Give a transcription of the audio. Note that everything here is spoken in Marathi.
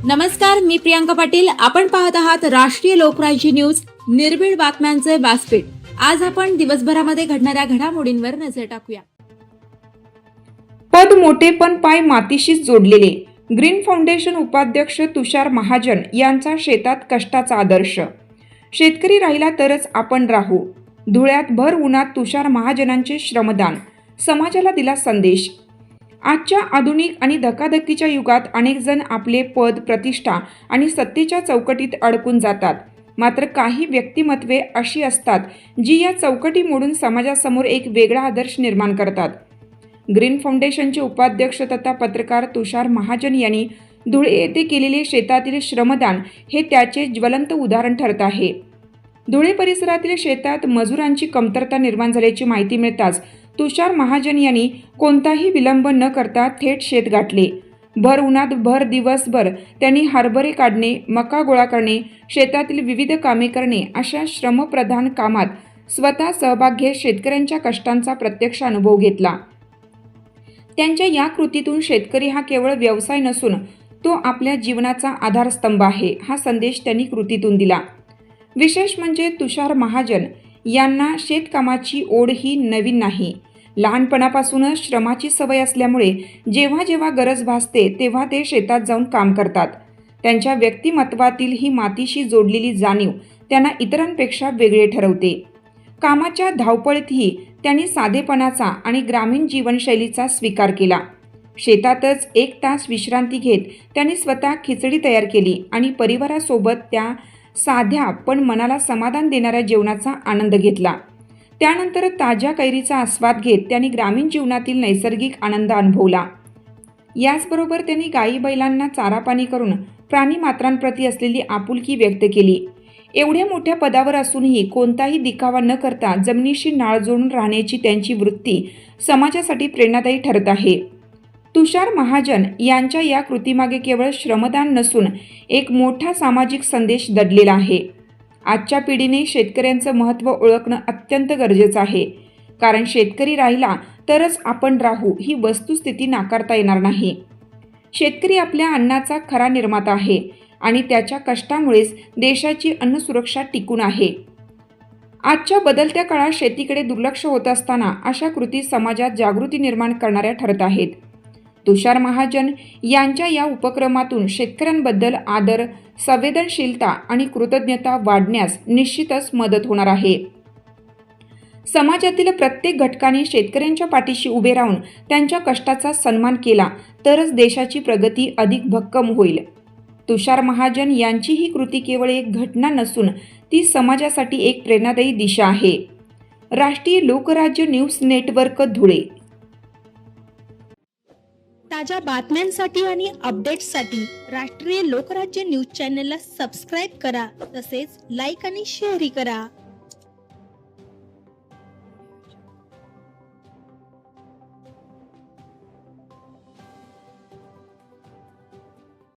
नमस्कार, मी प्रियांका पाटील. आपण पाहत आहात राष्ट्रीय लोकराज्य न्यूज, निर्भीड बातम्यांचे व्यासपीठ. आज आपण दिवसभरामध्ये घडणाऱ्या घडामोडींवर नजर टाकूया. पद मोठे पण पाय मातीशीच जोडलेले. ग्रीन फाउंडेशन उपाध्यक्ष तुषार महाजन यांचा शेतात कष्टाचा आदर्श. शेतकरी राहिला तरच आपण राहू. धुळ्यात भर उन्हात तुषार महाजनांचे श्रमदान. समाजाला दिला संदेश. आजच्या आधुनिक आणि धकाधकीच्या युगात अनेक जण आपले पद, प्रतिष्ठा आणि सत्तेच्या चौकटीत अडकून जातात. मात्र काही व्यक्तिमत्वे अशी असतात जी या चौकटी मोडून समाजासमोर एक वेगळा आदर्श निर्माण करतात. ग्रीन फाउंडेशनचे उपाध्यक्ष तथा पत्रकार तुषार महाजन यांनी धुळे येथे केलेले शेतातील श्रमदान हे त्याचे ज्वलंत उदाहरण ठरत आहे. धुळे परिसरातील शेतात मजुरांची कमतरता निर्माण झाल्याची माहिती मिळताच तुषार महाजन यांनी कोणताही विलंब न करता थेट शेत गाठले. भर उन्हात भर दिवसभर त्यांनी हरभरे काढणे, मका गोळा करणे, शेतातील विविध कामे करणे अशा श्रमप्रधान कामात स्वतः सहभाग घेत शेतकऱ्यांच्या कष्टांचा प्रत्यक्ष अनुभव घेतला. त्यांच्या या कृतीतून शेतकरी हा केवळ व्यवसाय नसून तो आपल्या जीवनाचा आधारस्तंभ आहे, हा संदेश त्यांनी कृतीतून दिला. विशेष म्हणजे तुषार महाजन यांना शेतकामाची ओढ ही नवीन नाही. लहानपणापासूनच श्रमाची सवय असल्यामुळे जेव्हा जेव्हा गरज भासते तेव्हा ते शेतात जाऊन काम करतात. त्यांच्या व्यक्तिमत्वातील ही मातीशी जोडलेली जाणीव त्यांना इतरांपेक्षा वेगळे ठरवते. कामाच्या धावपळीतही त्यांनी साधेपणाचा आणि ग्रामीण जीवनशैलीचा स्वीकार केला. शेतातच 1 तास विश्रांती घेत त्यांनी स्वतः खिचडी तयार केली आणि परिवारासोबत त्या साध्या पण मनाला समाधान देणाऱ्या जेवणाचा आनंद घेतला. त्यानंतर ताज्या कैरीचा आस्वाद घेत त्यांनी ग्रामीण जीवनातील नैसर्गिक आनंद अनुभवला. याचबरोबर त्यांनी गायी बैलांना चारा पाणी करून प्राणीमात्रांप्रती असलेली आपुलकी व्यक्त केली. एवढ्या मोठ्या पदावर असूनही कोणताही दिखावा न करता जमिनीशी नाळ जोडून राहण्याची त्यांची वृत्ती समाजासाठी प्रेरणादायी ठरत आहे. तुषार महाजन यांच्या या कृतीमागे केवळ श्रमदान नसून एक मोठा सामाजिक संदेश दडलेला आहे. आजच्या पिढीने शेतकऱ्यांचं महत्त्व ओळखणं अत्यंत गरजेचं आहे. कारण शेतकरी राहिला तरच आपण राहू ही वस्तुस्थिती नाकारता येणार नाही. शेतकरी आपल्या अन्नाचा खरा निर्माता आहे आणि त्याच्या कष्टामुळेच देशाची अन्नसुरक्षा टिकून आहे. आजच्या बदलत्या काळात शेतीकडे दुर्लक्ष होत असताना अशा कृती समाजात जागृती निर्माण करणाऱ्या ठरत आहेत. तुषार महाजन यांच्या या उपक्रमातून शेतकऱ्यांबद्दल आदर, संवेदनशीलता आणि कृतज्ञता वाढण्यास निश्चितच मदत होणार आहे. समाजातील प्रत्येक घटकाने शेतकऱ्यांच्या पाठीशी उभे राहून त्यांच्या कष्टाचा सन्मान केला तरच देशाची प्रगती अधिक भक्कम होईल. तुषार महाजन यांची ही कृती केवळ एक घटना नसून ती समाजासाठी एक प्रेरणादायी दिशा आहे. राष्ट्रीय लोकराज्य न्यूज नेटवर्क, धुळे. ताज्या बातम्यांसाठी आणि अपडेट्ससाठी राष्ट्रीय लोकराज्य न्यूज चॅनलला सबस्क्राईब करा. तसेच लाईक आणि शेअरही करा.